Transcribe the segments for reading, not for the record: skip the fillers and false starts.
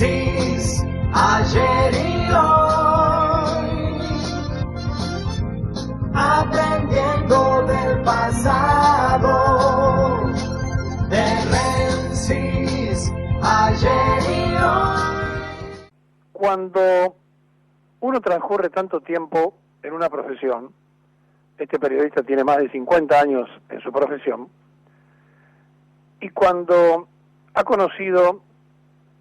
Francis, ayer y hoy, aprendiendo del pasado, de Francis, ayer y hoy. Cuando uno transcurre tanto tiempo en una profesión, este periodista tiene más de 50 años en su profesión, y cuando ha conocido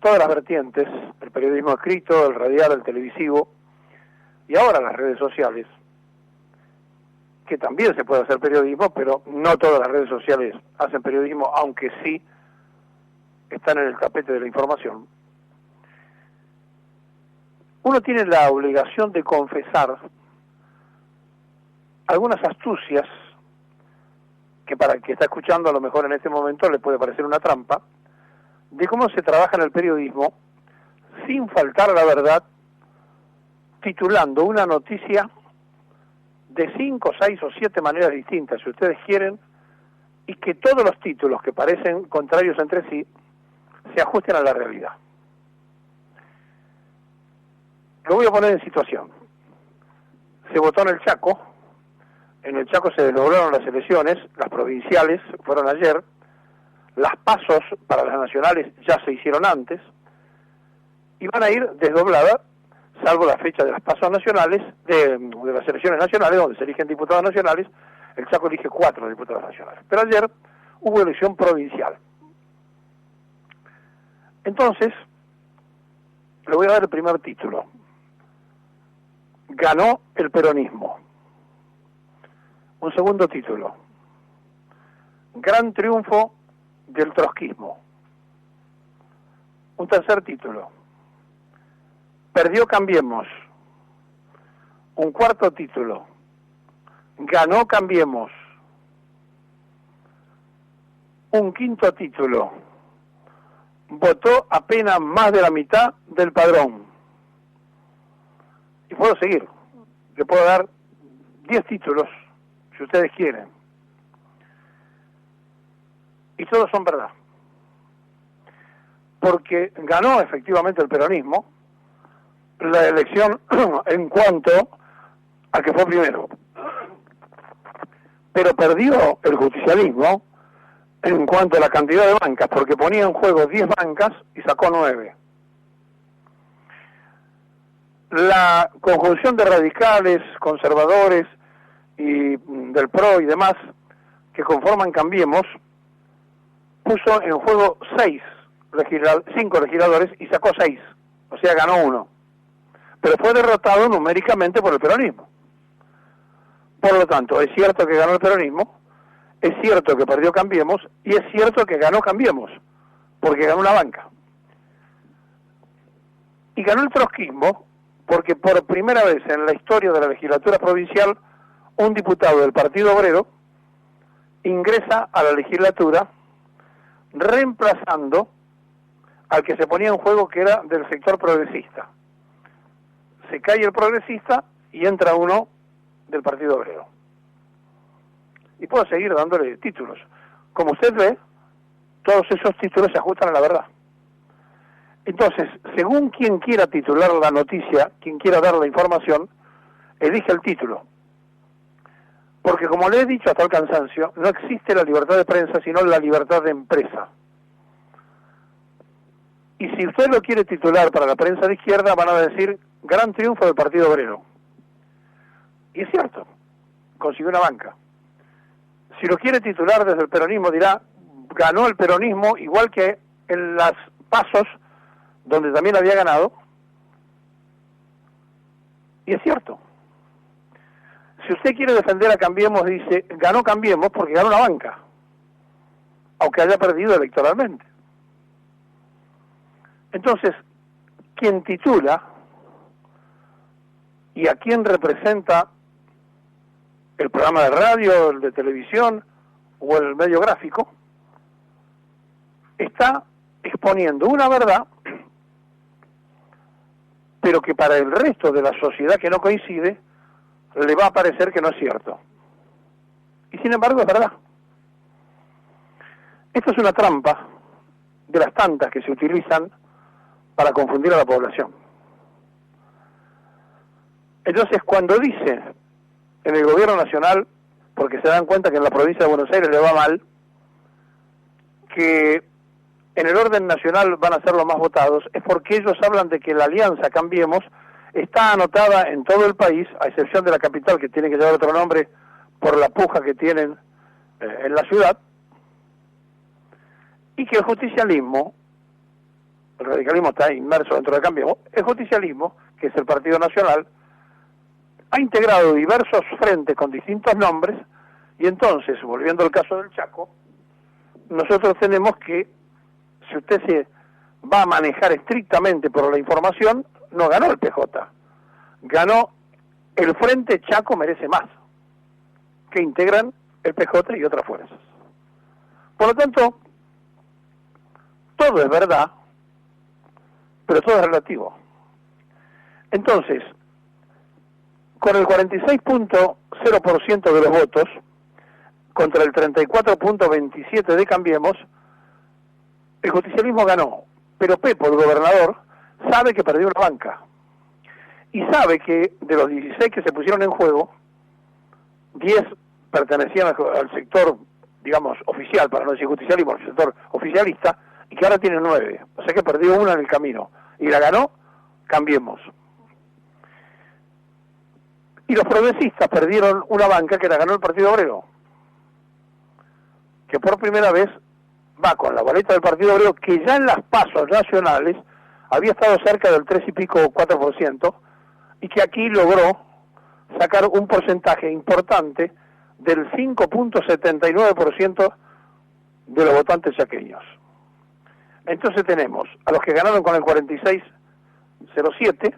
todas las vertientes, el periodismo escrito, el radial, el televisivo, y ahora las redes sociales, que también se puede hacer periodismo, pero no todas las redes sociales hacen periodismo, aunque sí están en el tapete de la información. Uno tiene la obligación de confesar algunas astucias que para el que está escuchando a lo mejor en este momento le puede parecer una trampa, de cómo se trabaja en el periodismo sin faltar a la verdad, titulando una noticia de 5, 6 o 7 maneras distintas, si ustedes quieren, y que todos los títulos que parecen contrarios entre sí se ajusten a la realidad. Lo voy a poner en situación. Se votó en el Chaco se desdobraron las elecciones, las provinciales fueron ayer, las pasos para las nacionales ya se hicieron antes, y van a ir desdobladas, salvo la fecha de las pasos nacionales, de las elecciones nacionales, donde se eligen diputados nacionales. El Chaco elige 4 diputados nacionales. Pero ayer hubo elección provincial. Entonces, le voy a dar el primer título. Ganó el peronismo. Un segundo título. Gran triunfo del trotskismo. Un tercer título. Perdió Cambiemos. Un cuarto título. Ganó Cambiemos. Un quinto título. Votó apenas más de la mitad del padrón. Y puedo seguir. Le puedo dar 10 títulos, si ustedes quieren. Y todos son verdad. Porque ganó efectivamente el peronismo la elección en cuanto a que fue primero. Pero perdió el justicialismo en cuanto a la cantidad de bancas, porque ponía en juego 10 bancas y sacó 9. La conjunción de radicales, conservadores y del PRO y demás que conforman Cambiemos puso en juego 5 legisladores y sacó 6, o sea, ganó 1. Pero fue derrotado numéricamente por el peronismo. Por lo tanto, es cierto que ganó el peronismo, es cierto que perdió Cambiemos y es cierto que ganó Cambiemos, porque ganó una banca. Y ganó el trotskismo porque por primera vez en la historia de la legislatura provincial un diputado del Partido Obrero ingresa a la legislatura reemplazando al que se ponía en juego, que era del sector progresista. Se cae el progresista y entra uno del Partido Obrero. Y puedo seguir dándole títulos. Como usted ve, todos esos títulos se ajustan a la verdad. Entonces, según quien quiera titular la noticia, quien quiera dar la información, elige el título. Porque como le he dicho hasta el cansancio, no existe la libertad de prensa, sino la libertad de empresa. Y si usted lo quiere titular para la prensa de izquierda, van a decir, gran triunfo del Partido Obrero. Y es cierto, consiguió una banca. Si lo quiere titular desde el peronismo, dirá, ganó el peronismo, igual que en las pasos, donde también había ganado. Y es cierto. Si usted quiere defender a Cambiemos, dice, ganó Cambiemos porque ganó una banca, aunque haya perdido electoralmente. Entonces, quien titula y a quien representa el programa de radio, el de televisión o el medio gráfico, está exponiendo una verdad, pero que para el resto de la sociedad que no coincide, le va a parecer que no es cierto. Y sin embargo es verdad. Esto es una trampa de las tantas que se utilizan para confundir a la población. Entonces, cuando dice en el gobierno nacional, porque se dan cuenta que en la provincia de Buenos Aires le va mal, que en el orden nacional van a ser los más votados, es porque ellos hablan de que la alianza Cambiemos está anotada en todo el país, a excepción de la capital, que tiene que llevar otro nombre por la puja que tienen en la ciudad, y que el justicialismo, el radicalismo está inmerso dentro de Cambiemos, el justicialismo, que es el Partido Nacional, ha integrado diversos frentes con distintos nombres, y entonces, volviendo al caso del Chaco, nosotros tenemos que, si usted se va a manejar estrictamente por la información, no ganó el PJ, ganó el Frente Chaco Merece Más, que integran el PJ y otras fuerzas. Por lo tanto, todo es verdad, pero todo es relativo. Entonces, con el 46.0% de los votos, contra el 34.27% de Cambiemos, el justicialismo ganó, pero Pepo, el gobernador, sabe que perdió una banca, y sabe que de los 16 que se pusieron en juego, 10 pertenecían al sector, digamos, oficial, para no decir justicialismo, al sector oficialista, y que ahora tiene 9, o sea que perdió una en el camino, y la ganó Cambiemos. Y los progresistas perdieron una banca que la ganó el Partido Obrero, que por primera vez va con la boleta del Partido Obrero, que ya en las pasos nacionales había estado cerca del 3 y pico, 4%, y que aquí logró sacar un porcentaje importante del 5.79% de los votantes chaqueños. Entonces tenemos a los que ganaron con el 46.07,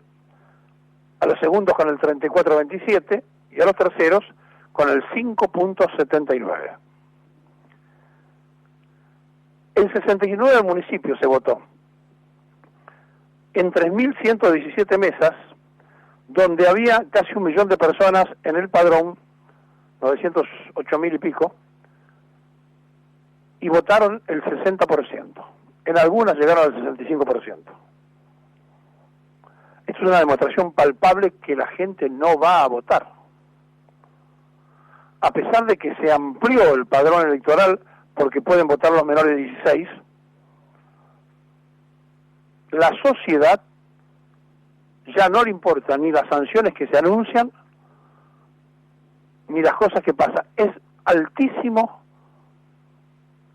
a los segundos con el 34.27 y a los terceros con el 5.79. En 69 municipios se votó, en 3.117 mesas, donde había casi 1 millón de personas en el padrón, 908.000 y pico, y votaron el 60%. En algunas llegaron al 65%. Esto es una demostración palpable que la gente no va a votar. A pesar de que se amplió el padrón electoral, porque pueden votar los menores de 16, la sociedad ya no le importan ni las sanciones que se anuncian, ni las cosas que pasan. Es altísimo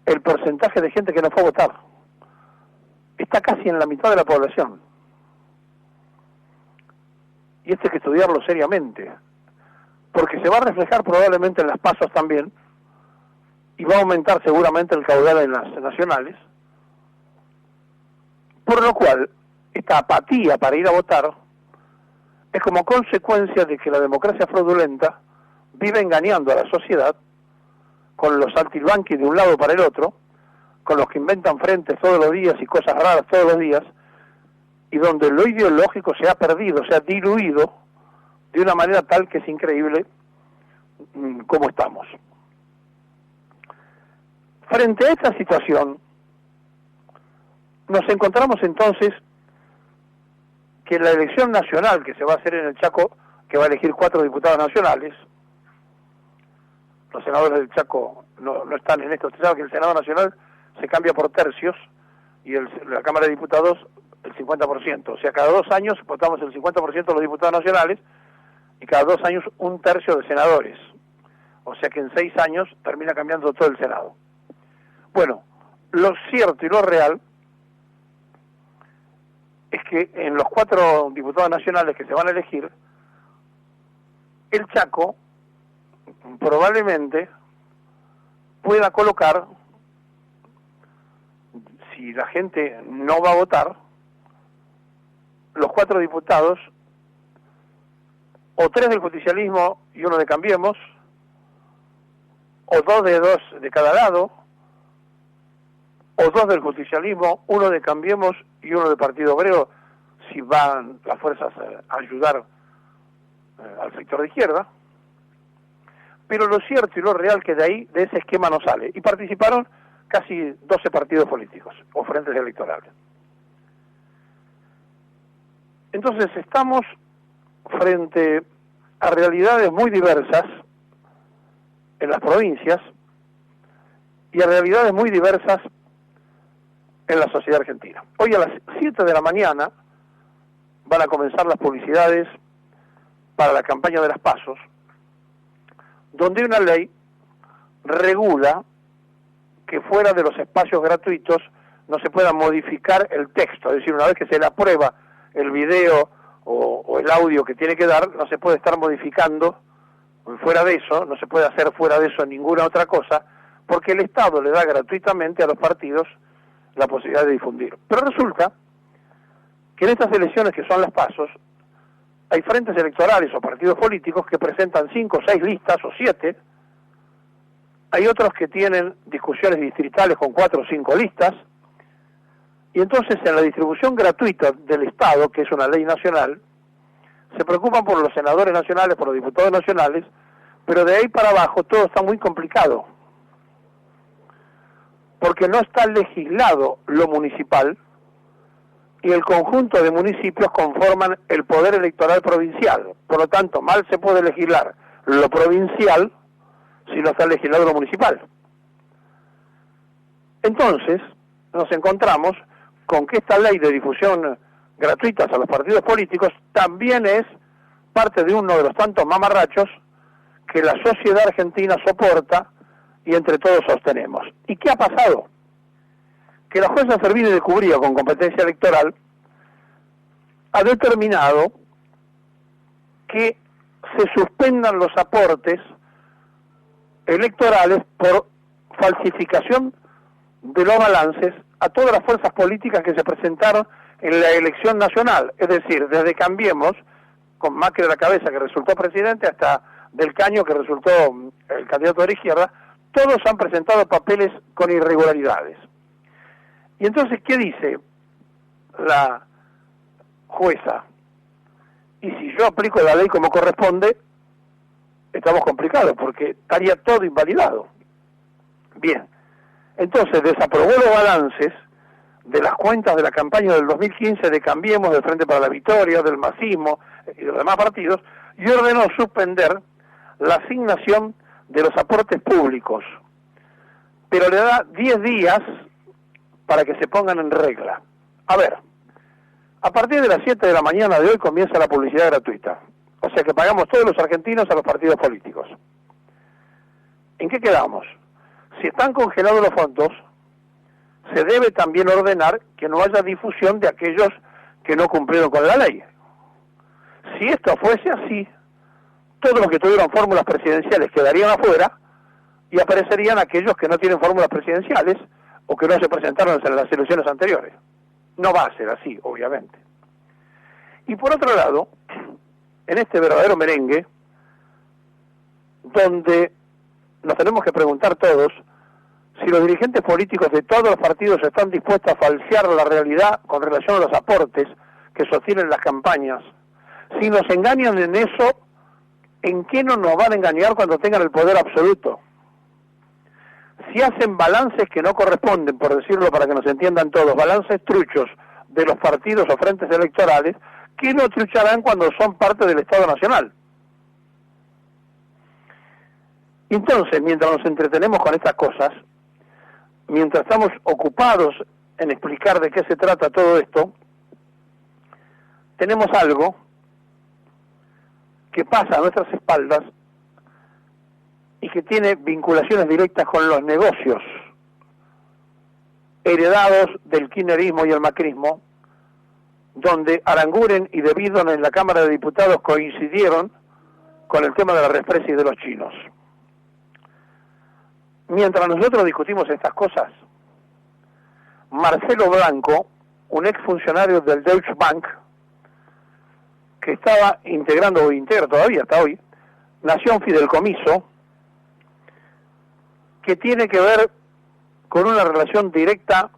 el porcentaje de gente que no fue a votar. Está casi en la mitad de la población. Y esto hay que estudiarlo seriamente, porque se va a reflejar probablemente en las pasos también, y va a aumentar seguramente el caudal en las nacionales, por lo cual esta apatía para ir a votar es como consecuencia de que la democracia fraudulenta vive engañando a la sociedad con los saltimbanquis de un lado para el otro, con los que inventan frentes todos los días y cosas raras todos los días, y donde lo ideológico se ha perdido, se ha diluido de una manera tal que es increíble cómo estamos. Frente a esta situación, nos encontramos entonces que la elección nacional que se va a hacer en el Chaco, que va a elegir 4 diputados nacionales, los senadores del Chaco no están en esto. Usted sabe que el Senado Nacional se cambia por tercios y la Cámara de Diputados el 50%. O sea, cada 2 años votamos el 50% de los diputados nacionales y cada 2 años 1/3 de senadores. O sea que en 6 años termina cambiando todo el Senado. Bueno, lo cierto y lo real es que en los 4 diputados nacionales que se van a elegir, el Chaco probablemente pueda colocar, si la gente no va a votar, los 4 diputados, o 3 del justicialismo y 1 de Cambiemos, o 2 de cada lado, o 2 del justicialismo, 1 de Cambiemos y 1 del Partido Obrero, si van las fuerzas a ayudar al sector de izquierda. Pero lo cierto y lo real que de ahí, de ese esquema no sale. Y participaron casi 12 partidos políticos o frentes electorales. Entonces estamos frente a realidades muy diversas en las provincias y a realidades muy diversas en la sociedad argentina. Hoy a las 7 de la mañana van a comenzar las publicidades para la campaña de las PASOs, donde una ley regula que fuera de los espacios gratuitos no se pueda modificar el texto, es decir, una vez que se le aprueba el video o el audio que tiene que dar, no se puede estar modificando fuera de eso, no se puede hacer fuera de eso ninguna otra cosa, porque el Estado le da gratuitamente a los partidos la posibilidad de difundir. Pero resulta que en estas elecciones que son las PASOs, hay frentes electorales o partidos políticos que presentan 5 o 6 listas o 7, hay otros que tienen discusiones distritales con 4 o 5 listas, y entonces en la distribución gratuita del Estado, que es una ley nacional, se preocupan por los senadores nacionales, por los diputados nacionales, pero de ahí para abajo todo está muy complicado, porque no está legislado lo municipal, y el conjunto de municipios conforman el poder electoral provincial. Por lo tanto, mal se puede legislar lo provincial si no está legislado lo municipal. Entonces, nos encontramos con que esta ley de difusión gratuita a los partidos políticos también es parte de uno de los tantos mamarrachos que la sociedad argentina soporta y entre todos sostenemos. ¿Y qué ha pasado? Que la jueza Servini de Cubría, con competencia electoral, ha determinado que se suspendan los aportes electorales por falsificación de los balances a todas las fuerzas políticas que se presentaron en la elección nacional, es decir, desde Cambiemos, con Macri de la cabeza que resultó presidente, hasta Del Caño que resultó el candidato de la izquierda, todos han presentado papeles con irregularidades. Y entonces, ¿qué dice la jueza? Y si yo aplico la ley como corresponde, estamos complicados, porque estaría todo invalidado. Bien, entonces desaprobó los balances de las cuentas de la campaña del 2015 de Cambiemos, del Frente para la Victoria, del Masismo y de los demás partidos, y ordenó suspender la asignación de los aportes públicos, pero le da 10 días para que se pongan en regla. A ver, a partir de las 7 de la mañana de hoy comienza la publicidad gratuita, o sea que pagamos todos los argentinos a los partidos políticos. ¿En qué quedamos? Si están congelados los fondos, se debe también ordenar que no haya difusión de aquellos que no cumplieron con la ley. Si esto fuese así, todos los que tuvieron fórmulas presidenciales quedarían afuera y aparecerían aquellos que no tienen fórmulas presidenciales o que no se presentaron en las elecciones anteriores. No va a ser así, obviamente. Y por otro lado, en este verdadero merengue, donde nos tenemos que preguntar todos si los dirigentes políticos de todos los partidos están dispuestos a falsear la realidad con relación a los aportes que sostienen las campañas. Si nos engañan en eso, ¿en qué no nos van a engañar cuando tengan el poder absoluto? Si hacen balances que no corresponden, por decirlo para que nos entiendan todos, balances truchos de los partidos o frentes electorales, ¿qué no trucharán cuando son parte del Estado Nacional? Entonces, mientras nos entretenemos con estas cosas, mientras estamos ocupados en explicar de qué se trata todo esto, tenemos algo que pasa a nuestras espaldas y que tiene vinculaciones directas con los negocios heredados del kirchnerismo y el macrismo, donde Aranguren y De Bidon en la Cámara de Diputados coincidieron con el tema de la represa y de los chinos. Mientras nosotros discutimos estas cosas, Marcelo Blanco, un exfuncionario del Deutsche Bank, que estaba integrando o integra todavía hasta hoy, Nación Fideicomiso, que tiene que ver con una relación directa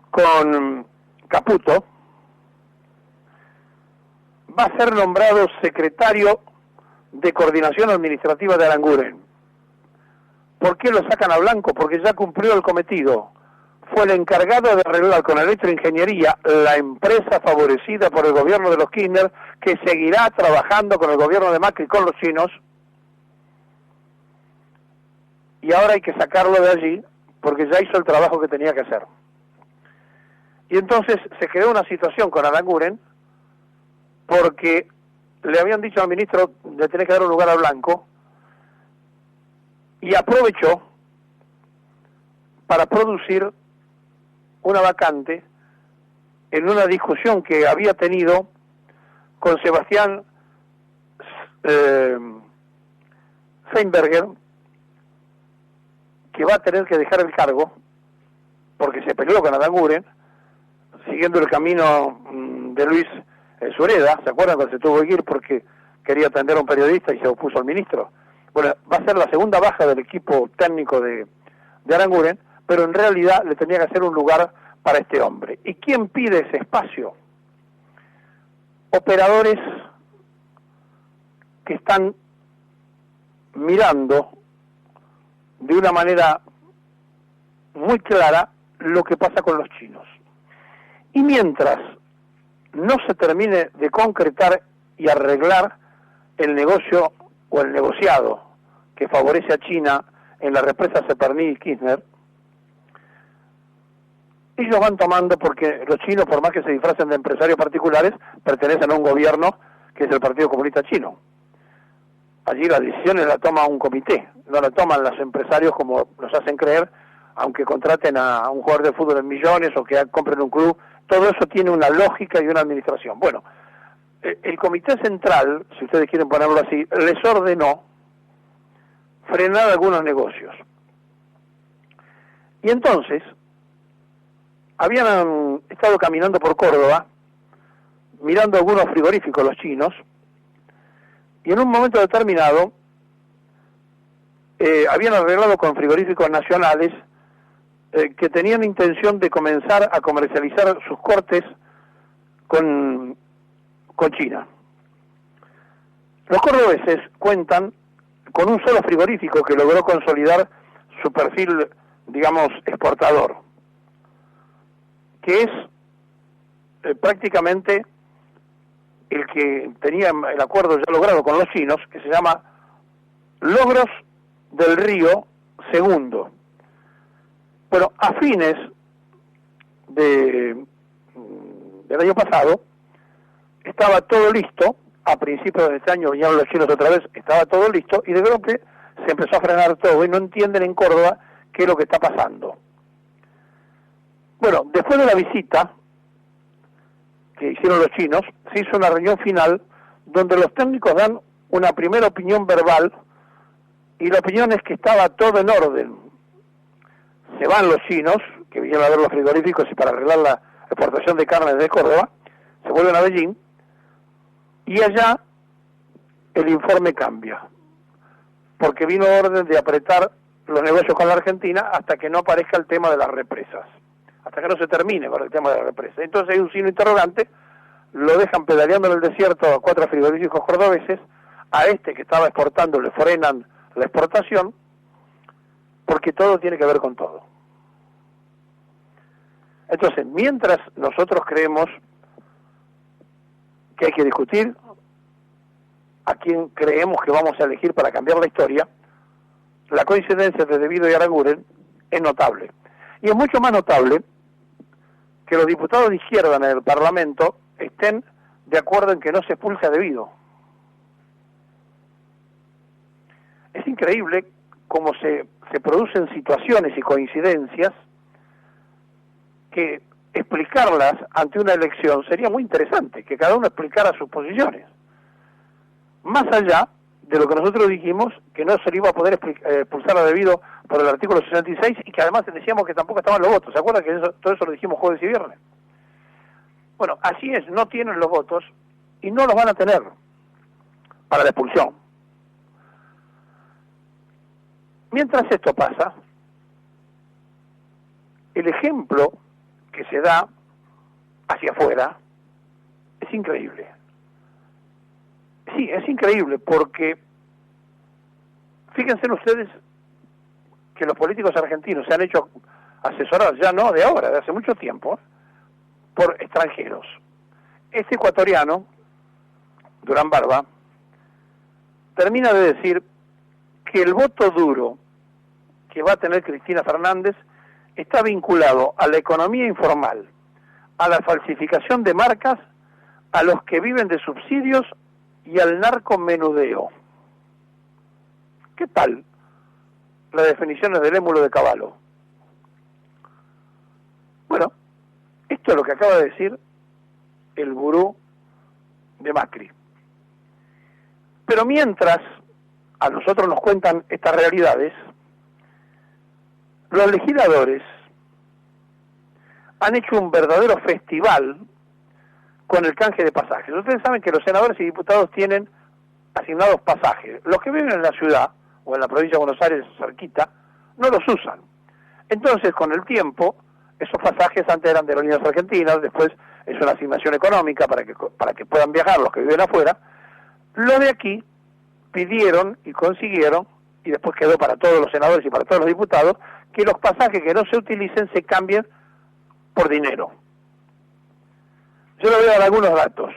con Caputo, va a ser nombrado secretario de Coordinación Administrativa de Aranguren. ¿Por qué lo sacan a Blanco? Porque ya cumplió el cometido. fue el encargado de arreglar con Electroingeniería, la empresa favorecida por el gobierno de los Kirchner, que seguirá trabajando con el gobierno de Macri con los chinos, y ahora hay que sacarlo de allí porque ya hizo el trabajo que tenía que hacer. Y entonces se creó una situación con Aranguren porque le habían dicho al ministro le tenés que dar un lugar al blanco, y aprovechó para producir una vacante en una discusión que había tenido con Sebastián Feinberger, que va a tener que dejar el cargo porque se peleó con Aranguren siguiendo el camino de Luis Sureda. ¿Se acuerdan cuando se tuvo que ir porque quería atender a un periodista y se opuso al ministro? Bueno, va a ser la segunda baja del equipo técnico de Aranguren, pero en realidad le tenía que hacer un lugar para este hombre. ¿Y quién pide ese espacio? Operadores que están mirando de una manera muy clara lo que pasa con los chinos. Y mientras no se termine de concretar y arreglar el negocio o el negociado que favorece a China en la represa Seperní y Kirchner, ellos van tomando, porque los chinos, por más que se disfracen de empresarios particulares, pertenecen a un gobierno que es el Partido Comunista Chino. Allí las decisiones las toma un comité, no las toman los empresarios como nos hacen creer, aunque contraten a un jugador de fútbol en millones o que compren un club. Todo eso tiene una lógica y una administración. Bueno, el comité central, si ustedes quieren ponerlo así, les ordenó frenar algunos negocios. Y entonces habían estado caminando por Córdoba, mirando algunos frigoríficos los chinos, y en un momento determinado habían arreglado con frigoríficos nacionales que tenían intención de comenzar a comercializar sus cortes con China. Los cordobeses cuentan con un solo frigorífico que logró consolidar su perfil, digamos, exportador, que es prácticamente el que tenía el acuerdo ya logrado con los chinos, que se llama Logros del Río Segundo. Bueno, a fines del año pasado estaba todo listo, a principios de este año vinieron los chinos otra vez, estaba todo listo, y de golpe se empezó a frenar todo, y no entienden en Córdoba qué es lo que está pasando. Bueno, después de la visita que hicieron los chinos, se hizo una reunión final donde los técnicos dan una primera opinión verbal, y la opinión es que estaba todo en orden. Se van los chinos, que vinieron a ver los frigoríficos y para arreglar la exportación de carne de Córdoba, se vuelven a Beijing, y allá el informe cambia, porque vino orden de apretar los negocios con la Argentina hasta que no aparezca el tema de las represas, hasta que no se termine con el tema de la represa. Entonces hay un signo interrogante, lo dejan pedaleando en el desierto a 4 frigoríficos cordobeses, a este que estaba exportando le frenan la exportación, porque todo tiene que ver con todo. Entonces, mientras nosotros creemos que hay que discutir a quién creemos que vamos a elegir para cambiar la historia, la coincidencia de De Vido y Aranguren es notable. Y es mucho más notable que los diputados de izquierda en el Parlamento estén de acuerdo en que no se expulse a De Vido. Es increíble cómo se producen situaciones y coincidencias que explicarlas ante una elección sería muy interesante, que cada uno explicara sus posiciones. Más allá de lo que nosotros dijimos, que no se le iba a poder expulsar a De Vido por el artículo 66 y que además decíamos que tampoco estaban los votos. ¿Se acuerdan que todo eso lo dijimos jueves y viernes? Bueno, así es, no tienen los votos y no los van a tener para la expulsión. Mientras esto pasa, el ejemplo que se da hacia afuera es increíble. Sí, es increíble porque fíjense ustedes que los políticos argentinos se han hecho asesoradas, ya no de ahora, de hace mucho tiempo, por extranjeros. Este ecuatoriano, Durán Barba, termina de decir que el voto duro que va a tener Cristina Fernández está vinculado a la economía informal, a la falsificación de marcas, a los que viven de subsidios y al narcomenudeo. ¿Qué tal las definiciones del émulo de Cavallo? Bueno, esto es lo que acaba de decir el gurú de Macri. Pero mientras a nosotros nos cuentan estas realidades, los legisladores han hecho un verdadero festival con el canje de pasajes. Ustedes saben que los senadores y diputados tienen asignados pasajes. Los que viven en la ciudad o en la provincia de Buenos Aires cerquita no los usan. Entonces, con el tiempo, esos pasajes antes eran de Aerolíneas Argentinas, después es una asignación económica para que puedan viajar los que viven afuera. Los de aquí pidieron y consiguieron, y después quedó para todos los senadores y para todos los diputados, que los pasajes que no se utilicen se cambien por dinero. Yo le voy a dar algunos datos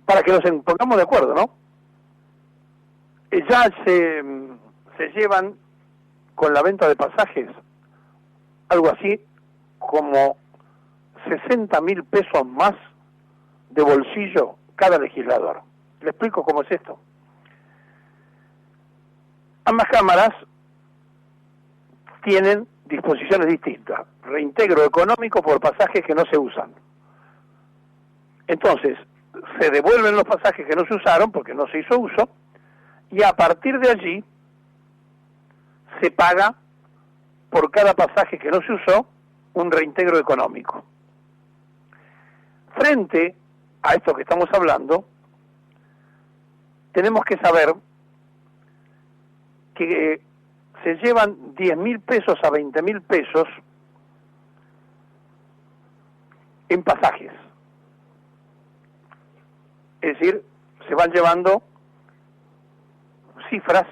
para que nos pongamos de acuerdo, ¿no? Ya se llevan con la venta de pasajes algo así como 60.000 pesos más de bolsillo cada legislador. Le explico cómo es esto. Ambas cámaras tienen disposiciones distintas. Reintegro económico por pasajes que no se usan. Entonces, se devuelven los pasajes que no se usaron porque no se hizo uso, y a partir de allí se paga por cada pasaje que no se usó un reintegro económico. Frente a esto que estamos hablando, tenemos que saber que se llevan 10.000 pesos a 20.000 pesos en pasajes. Es decir, se van llevando cifras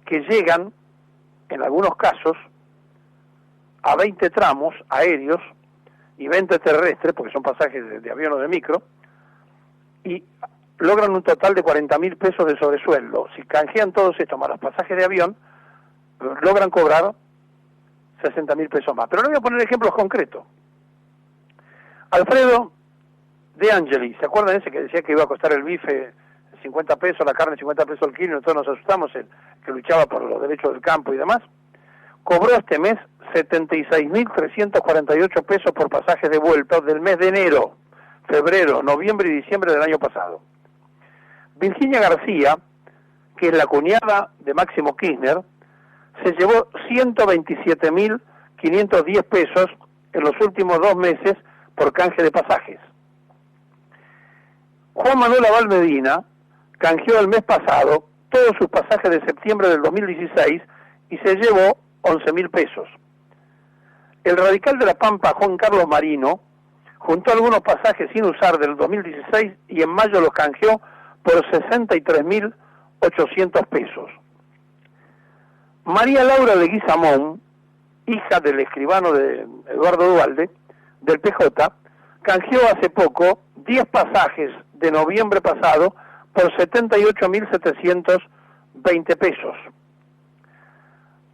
que llegan, en algunos casos, a 20 tramos aéreos y 20 terrestres, porque son pasajes de avión o de micro, y logran un total de 40.000 pesos de sobresueldo. Si canjean todos estos más los pasajes de avión, logran cobrar 60.000 pesos más. Pero le voy a poner ejemplos concretos. Alfredo De Angeli, ¿se acuerdan ese que decía que iba a costar el bife 50 pesos, la carne 50 pesos el kilo, y todos nos asustamos, el que luchaba por los derechos del campo y demás? Cobró este mes 76.348 pesos por pasajes de vuelta del mes de enero, febrero, noviembre y diciembre del año pasado. Virginia García, que es la cuñada de Máximo Kirchner, se llevó 127.510 pesos en los últimos 2 meses por canje de pasajes. Juan Manuel Abal Medina canjeó el mes pasado todos sus pasajes de septiembre del 2016 y se llevó 11.000 pesos. El radical de La Pampa, Juan Carlos Marino, juntó algunos pasajes sin usar del 2016 y en mayo los canjeó por 63.800 pesos. María Laura de Guizamón, hija del escribano de Eduardo Duhalde, del PJ, canjeó hace poco 10 pasajes de noviembre pasado por 78.720 pesos.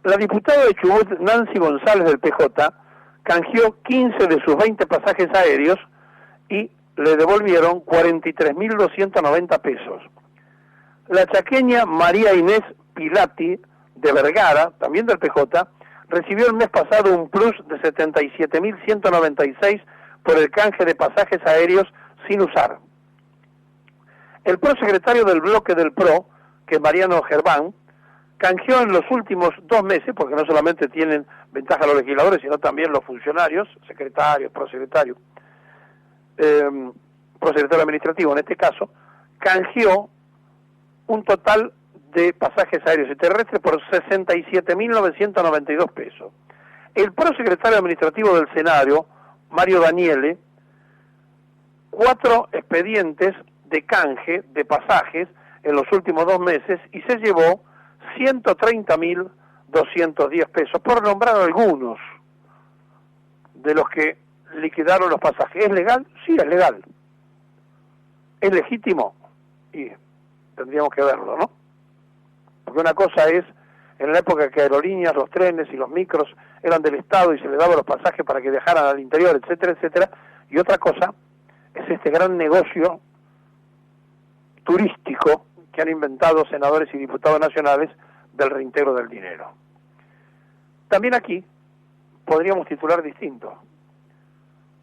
La diputada de Chubut, Nancy González del PJ, canjeó 15 de sus 20 pasajes aéreos y le devolvieron 43.290 pesos. La chaqueña María Inés Pilati de Vergara, también del PJ, recibió el mes pasado un plus de 77.196 por el canje de pasajes aéreos sin usar. El prosecretario del bloque del PRO, que es Mariano Gerván, canjeó en los últimos 2 meses, porque no solamente tienen ventaja los legisladores, sino también los funcionarios, secretarios, prosecretarios, prosecretario administrativo en este caso, canjeó un total de pasajes aéreos y terrestres por 67.992 pesos. El prosecretario administrativo del Senado, Mario Daniele, 4 expedientes de canje de pasajes en los últimos 2 meses y se llevó 130.200 210 pesos, por nombrar algunos de los que liquidaron los pasajes. ¿Es legal? Sí, es legal. ¿Es legítimo? Y tendríamos que verlo, ¿no? Porque una cosa es, en la época que aerolíneas, los trenes y los micros eran del Estado y se les daba los pasajes para que viajaran al interior, etcétera, etcétera, y otra cosa es este gran negocio turístico que han inventado senadores y diputados nacionales del reintegro del dinero. También aquí podríamos titular distinto.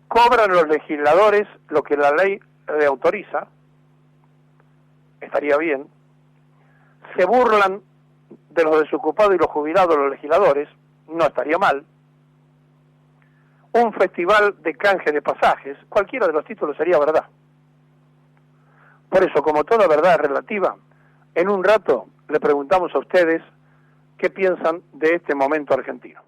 Cobran los legisladores lo que la ley le autoriza, estaría bien. Se burlan de los desocupados y los jubilados los legisladores, no estaría mal. Un festival de canje de pasajes, cualquiera de los títulos sería verdad. Por eso, como toda verdad es relativa, en un rato le preguntamos a ustedes qué piensan de este momento argentino.